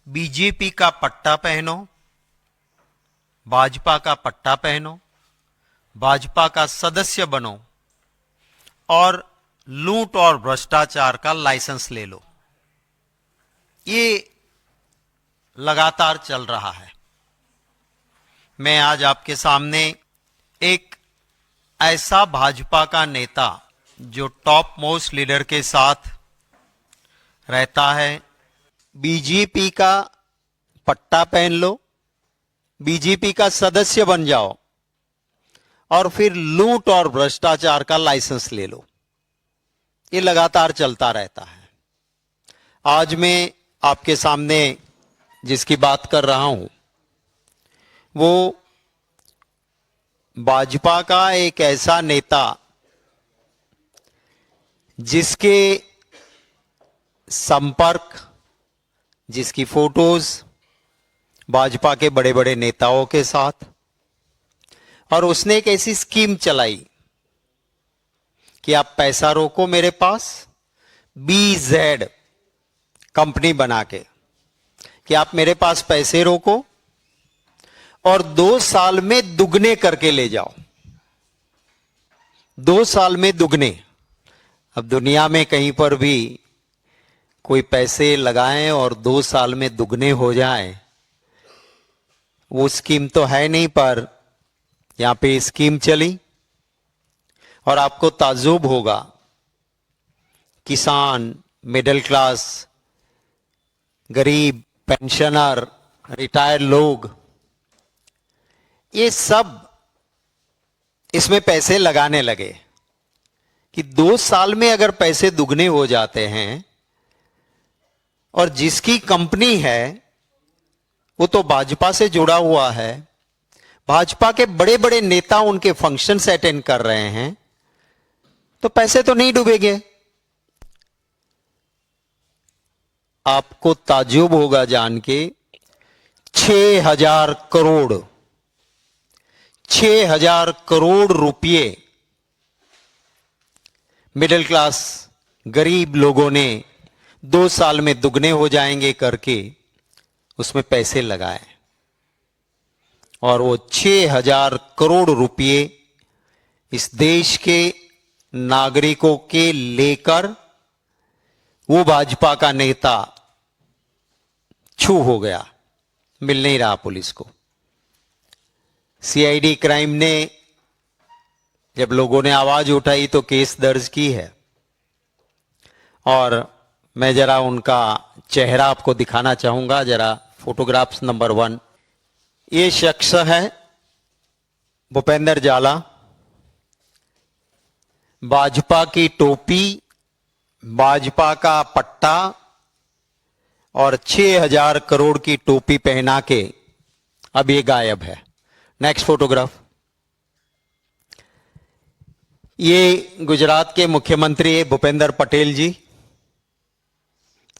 BJP का पट्टा पहनो, भाजपा का पट्टा पहनो, भाजपा का सदस्य बनो और लूट और भ्रष्टाचार का लाइसेंस ले लो। ये लगातार चल रहा है। मैं आज आपके सामने एक ऐसा भाजपा का नेता जो टॉप मोस्ट लीडर के साथ रहता है, बीजेपी का पट्टा पहन लो, बीजेपी का सदस्य बन जाओ और फिर लूट और भ्रष्टाचार का लाइसेंस ले लो। ये लगातार चलता रहता है। आज मैं आपके सामने जिसकी बात कर रहा हूं वो भाजपा का एक ऐसा नेता जिसके संपर्क, जिसकी फोटोज भाजपा के बड़े बड़े नेताओं के साथ, और उसने एक ऐसी स्कीम चलाई कि आप पैसा रोको मेरे पास, BZ कंपनी बना के कि आप मेरे पास पैसे रोको और 2 साल में दुगने करके ले जाओ। 2 साल में दुगने। अब दुनिया में कहीं पर भी कोई पैसे लगाएं और 2 साल में दुगने हो जाए, वो स्कीम तो है नहीं, पर यहां पे स्कीम चली और आपको ताज्जुब होगा, किसान, मिडिल क्लास, गरीब, पेंशनर, रिटायर्ड लोग, ये सब इसमें पैसे लगाने लगे कि 2 साल में अगर पैसे दुगने हो जाते हैं, और जिसकी कंपनी है वो तो भाजपा से जुड़ा हुआ है, भाजपा के बड़े बड़े नेता उनके फंक्शंस अटेंड कर रहे हैं, तो पैसे तो नहीं डूबेंगे। आपको ताज्जुब होगा जान के 6,000 करोड़ 6,000 करोड़ रुपए मिडिल क्लास गरीब लोगों ने 2 साल में दुगने हो जाएंगे करके उसमें पैसे लगाए, और वो 6,000 करोड़ रुपए इस देश के नागरिकों के लेकर वो भाजपा का नेता छू हो गया, मिल नहीं रहा पुलिस को। CID क्राइम ने जब लोगों ने आवाज उठाई तो केस दर्ज की है, और मैं जरा उनका चेहरा आपको दिखाना चाहूंगा। जरा फोटोग्राफ्स नंबर 1। ये शख्स है भूपेंद्र जाला, भाजपा की टोपी, भाजपा का पट्टा और 6,000 करोड़ की टोपी पहना के अब ये गायब है। Next photograph. ये गुजरात के मुख्यमंत्री भूपेंद्र पटेल जी,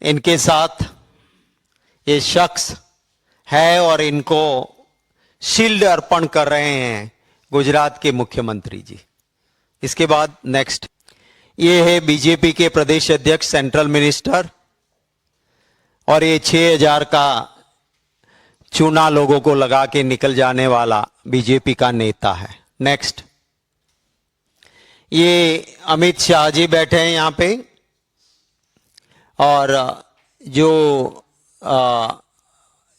इनके साथ ये शख्स है और इनको शील्ड अर्पण कर रहे हैं गुजरात के मुख्यमंत्री जी। इसके बाद नेक्स्ट, ये है बीजेपी के प्रदेश अध्यक्ष, सेंट्रल मिनिस्टर, और ये 6,000 का चूना लोगों को लगा के निकल जाने वाला बीजेपी का नेता है। नेक्स्ट, ये अमित शाह जी बैठे हैं यहां पे, और जो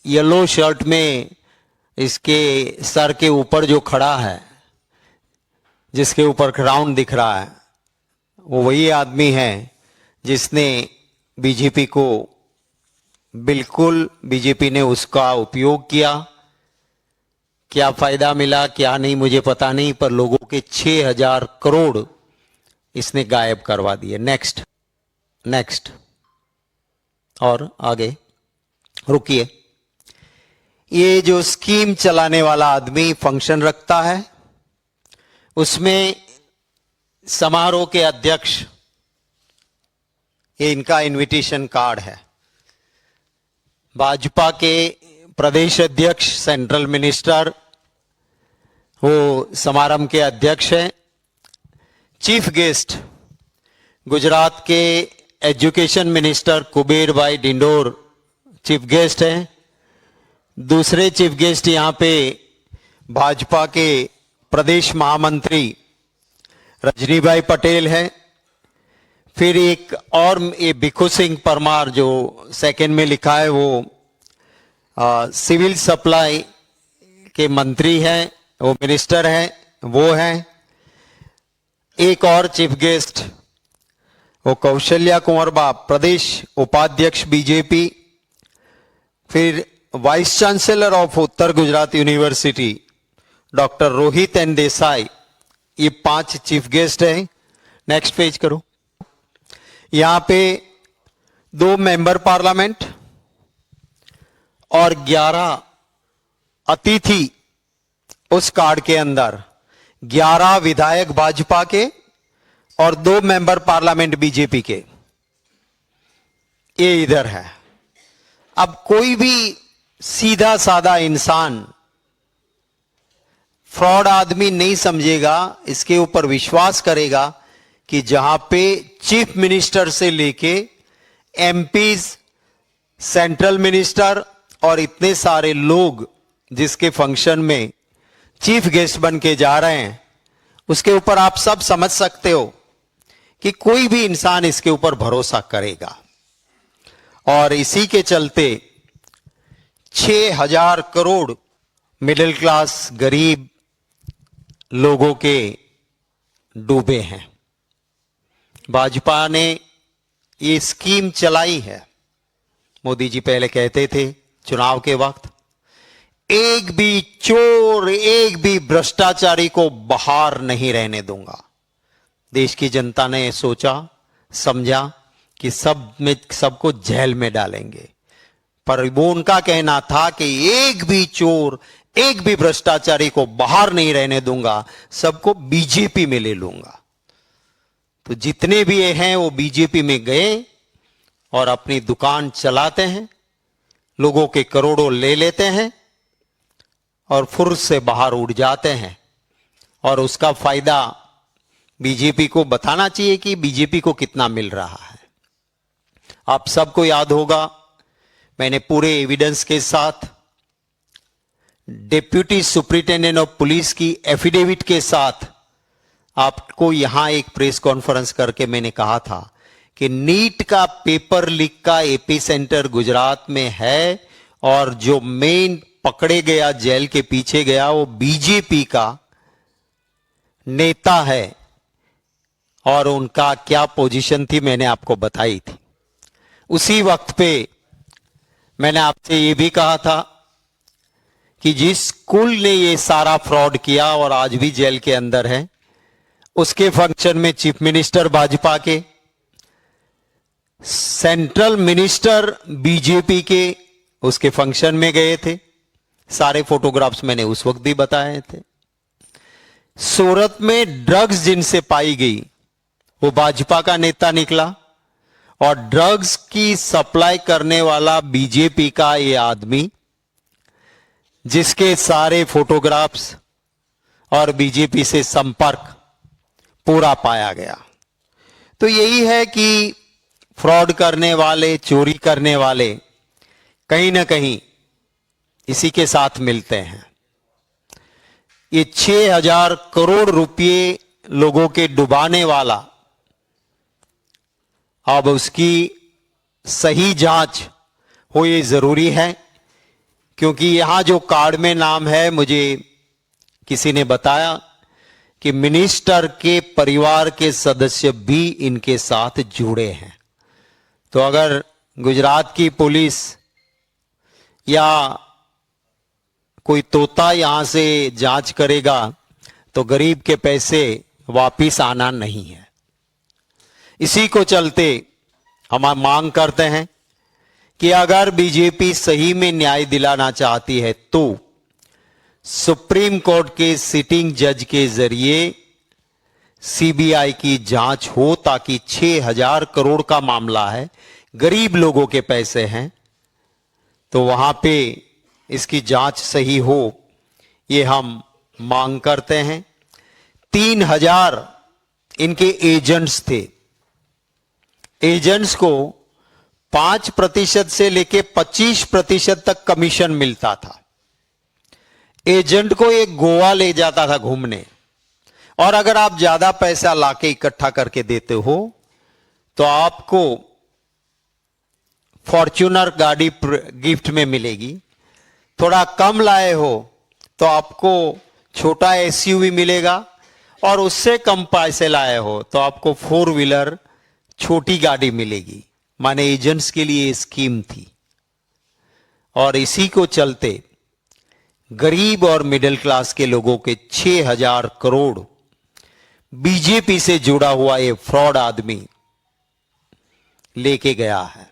येलो शर्ट में इसके सर के ऊपर जो खड़ा है, जिसके ऊपर क्राउन दिख रहा है, वो वही आदमी है जिसने बीजेपी को, बिल्कुल बीजेपी ने उसका उपयोग किया। क्या फायदा मिला क्या नहीं मुझे पता नहीं, पर लोगों के 6,000 करोड़ इसने गायब करवा दिए। नेक्स्ट नेक्स्ट, और आगे रुकिए। ये जो स्कीम चलाने वाला आदमी फंक्शन रखता है, उसमें समारोह के अध्यक्ष, ये इनका इनविटेशन कार्ड है। भाजपा के प्रदेश अध्यक्ष, सेंट्रल मिनिस्टर, वो समारंभ के अध्यक्ष हैं। चीफ गेस्ट गुजरात के एजुकेशन मिनिस्टर कुबेर भाई डिंडोर चीफ गेस्ट हैं। दूसरे चीफ गेस्ट यहाँ पे भाजपा के प्रदेश महामंत्री रजनीभाई पटेल हैं। फिर एक और ये भिखू सिंह परमार जो सेकंड में लिखा है वो सिविल सप्लाई के मंत्री हैं, वो मिनिस्टर हैं, वो हैं। एक और चीफ गेस्ट वो कौशल्या कुंवर प्रदेश उपाध्यक्ष बीजेपी। फिर vice chancellor of Uttar Gujarat university doctor Rohit N Desai. ये 5 चीफ गेस्ट हैं। नेक्स्ट पेज करो। यहां पे 2 मेंबर पार्लियामेंट और 11 अतिथि, उस कार्ड के अंदर 11 विधायक भाजपा के और 2 मेंबर पार्लियामेंट बीजेपी के, ये इधर है। अब कोई भी सीधा साधा इंसान फ्रॉड आदमी नहीं समझेगा, इसके ऊपर विश्वास करेगा कि जहां पे चीफ मिनिस्टर से लेके एमपीज, सेंट्रल मिनिस्टर और इतने सारे लोग जिसके फंक्शन में चीफ गेस्ट बन के जा रहे हैं, उसके ऊपर आप सब समझ सकते हो कि कोई भी इंसान इसके ऊपर भरोसा करेगा। और इसी के चलते 6,000 करोड़ मिडिल क्लास गरीब लोगों के डूबे हैं। भाजपा ने ये स्कीम चलाई है। मोदी जी पहले कहते थे चुनाव के वक्त, एक भी चोर, एक भी भ्रष्टाचारी को बाहर नहीं रहने दूंगा। देश की जनता ने सोचा समझा कि सबको जेल में डालेंगे, पर वो उनका कहना था कि एक भी चोर, एक भी भ्रष्टाचारी को बाहर नहीं रहने दूंगा, सबको बीजेपी में ले लूंगा। तो जितने भी ये हैं वो बीजेपी में गए और अपनी दुकान चलाते हैं, लोगों के करोड़ों ले लेते हैं और फुर्स से बाहर उड़ जाते हैं। और उसका फायदा बीजेपी को बताना चाहिए कि बीजेपी को कितना मिल रहा है। आप सबको याद होगा, मैंने पूरे एविडेंस के साथ डिप्यूटी सुपरिटेंडेंट ऑफ पुलिस की एफिडेविट के साथ आपको यहां एक प्रेस कॉन्फ्रेंस करके मैंने कहा था कि नीट का पेपर लीक का एपी सेंटर गुजरात में है और जो मेन पकड़े गया, जेल के पीछे गया, वो बीजेपी का नेता है। और उनका क्या पोजीशन थी मैंने आपको बताई थी। उसी वक्त पे मैंने आपसे ये भी कहा था कि जिस स्कूल ने ये सारा फ्रॉड किया और आज भी जेल के अंदर है, उसके फंक्शन में चीफ मिनिस्टर भाजपा के, सेंट्रल मिनिस्टर बीजेपी के उसके फंक्शन में गए थे। सारे फोटोग्राफ्स मैंने उस वक्त भी बताए थे। सूरत में ड्रग्स जिनसे पाई गई वो भाजपा का नेता निकला और ड्रग्स की सप्लाई करने वाला बीजेपी का ये आदमी, जिसके सारे फोटोग्राफ्स और बीजेपी से संपर्क पूरा पाया गया। तो यही है कि फ्रॉड करने वाले, चोरी करने वाले कहीं ना कहीं इसी के साथ मिलते हैं। ये 6,000 करोड़ रुपए लोगों के डुबाने वाला, अब उसकी सही जांच हो ये जरूरी है। क्योंकि यहां जो कार्ड में नाम है, मुझे किसी ने बताया कि मिनिस्टर के परिवार के सदस्य भी इनके साथ जुड़े हैं। तो अगर गुजरात की पुलिस या कोई तोता यहां से जांच करेगा तो गरीब के पैसे वापिस आना नहीं है। इसी को चलते हम मांग करते हैं कि अगर बीजेपी सही में न्याय दिलाना चाहती है तो सुप्रीम कोर्ट के सिटिंग जज के जरिए सीबीआई की जांच हो, ताकि 6,000 करोड़ का मामला है, गरीब लोगों के पैसे हैं, तो वहां पे इसकी जांच सही हो, ये हम मांग करते हैं। 3,000 इनके एजेंट्स थे। एजेंट्स को 5% से लेके 25% तक कमीशन मिलता था। एजेंट को एक गोवा ले जाता था घूमने, और अगर आप ज्यादा पैसा लाके इकट्ठा करके देते हो तो आपको फॉर्च्यूनर गाड़ी गिफ्ट में मिलेगी। थोड़ा कम लाए हो तो आपको छोटा एसयूवी मिलेगा, और उससे कम पैसे लाए हो तो आपको 4 व्हीलर छोटी गाड़ी मिलेगी। माने एजेंट्स के लिए स्कीम थी। और इसी को चलते गरीब और मिडिल क्लास के लोगों के 6,000 करोड़ बीजेपी से जुड़ा हुआ ये फ्रॉड आदमी लेके गया है।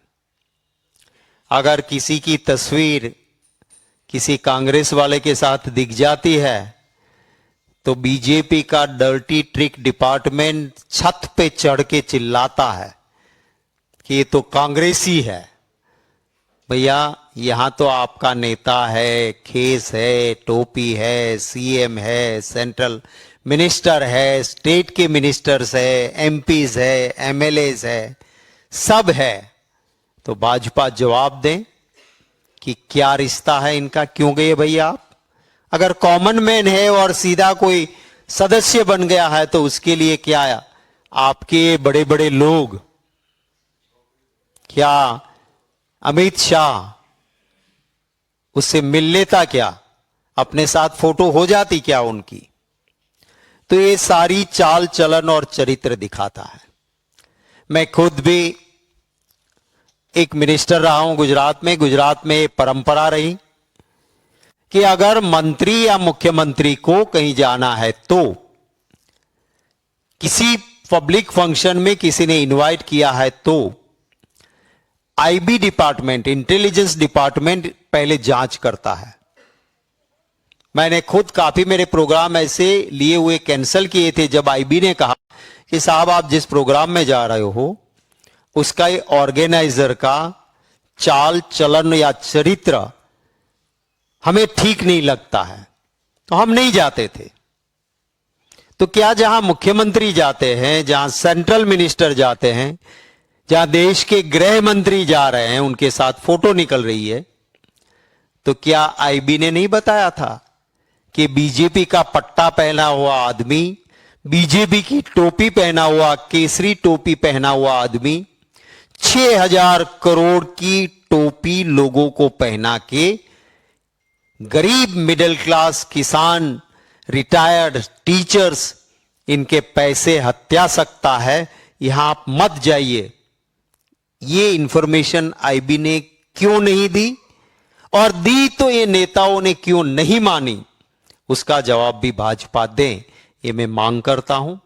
अगर किसी की तस्वीर किसी कांग्रेस वाले के साथ दिख जाती है तो बीजेपी का डर्टी ट्रिक डिपार्टमेंट छत पे चढ़ के चिल्लाता है कि ये तो कांग्रेसी है। भैया, यहां तो आपका नेता है, खेस है, टोपी है, सीएम है, सेंट्रल मिनिस्टर है, स्टेट के मिनिस्टर्स है, एमपीज है, एमएलएज है, सब है। तो भाजपा जवाब दें कि क्या रिश्ता है इनका, क्यों गए भैया आप? अगर कॉमन मैन है और सीधा कोई सदस्य बन गया है तो उसके लिए क्या आपके बड़े बड़े लोग, क्या अमित शाह उससे मिल लेता क्या? अपने साथ फोटो हो जाती क्या उनकी? तो ये सारी चाल चलन और चरित्र दिखाता है। मैं खुद भी एक मिनिस्टर रहा हूं गुजरात में। गुजरात में परंपरा रही कि अगर मंत्री या मुख्यमंत्री को कहीं जाना है तो किसी पब्लिक फंक्शन में किसी ने इनवाइट किया है तो आईबी डिपार्टमेंट, इंटेलिजेंस डिपार्टमेंट पहले जांच करता है। मैंने खुद काफी मेरे प्रोग्राम ऐसे लिए हुए कैंसिल किए थे जब आईबी ने कहा कि साहब आप जिस प्रोग्राम में जा रहे हो उसका ऑर्गेनाइजर का चाल चलन या चरित्र हमें ठीक नहीं लगता है, तो हम नहीं जाते थे। तो क्या जहां मुख्यमंत्री जाते हैं, जहां सेंट्रल मिनिस्टर जाते हैं, जहां देश के गृह मंत्री जा रहे हैं, उनके साथ फोटो निकल रही है, तो क्या आईबी ने नहीं बताया था कि बीजेपी का पट्टा पहना हुआ आदमी, बीजेपी की टोपी पहना हुआ, केसरी टोपी पहना हुआ आदमी 6,000 करोड़ की टोपी लोगों को पहना के गरीब मिडिल क्लास किसान, रिटायर्ड टीचर्स, इनके पैसे हत्या सकता है? यहां आप मत जाइए। ये इंफॉर्मेशन आईबी ने क्यों नहीं दी, और दी तो ये नेताओं ने क्यों नहीं मानी? उसका जवाब भी भाजपा दें, ये मैं मांग करता हूं।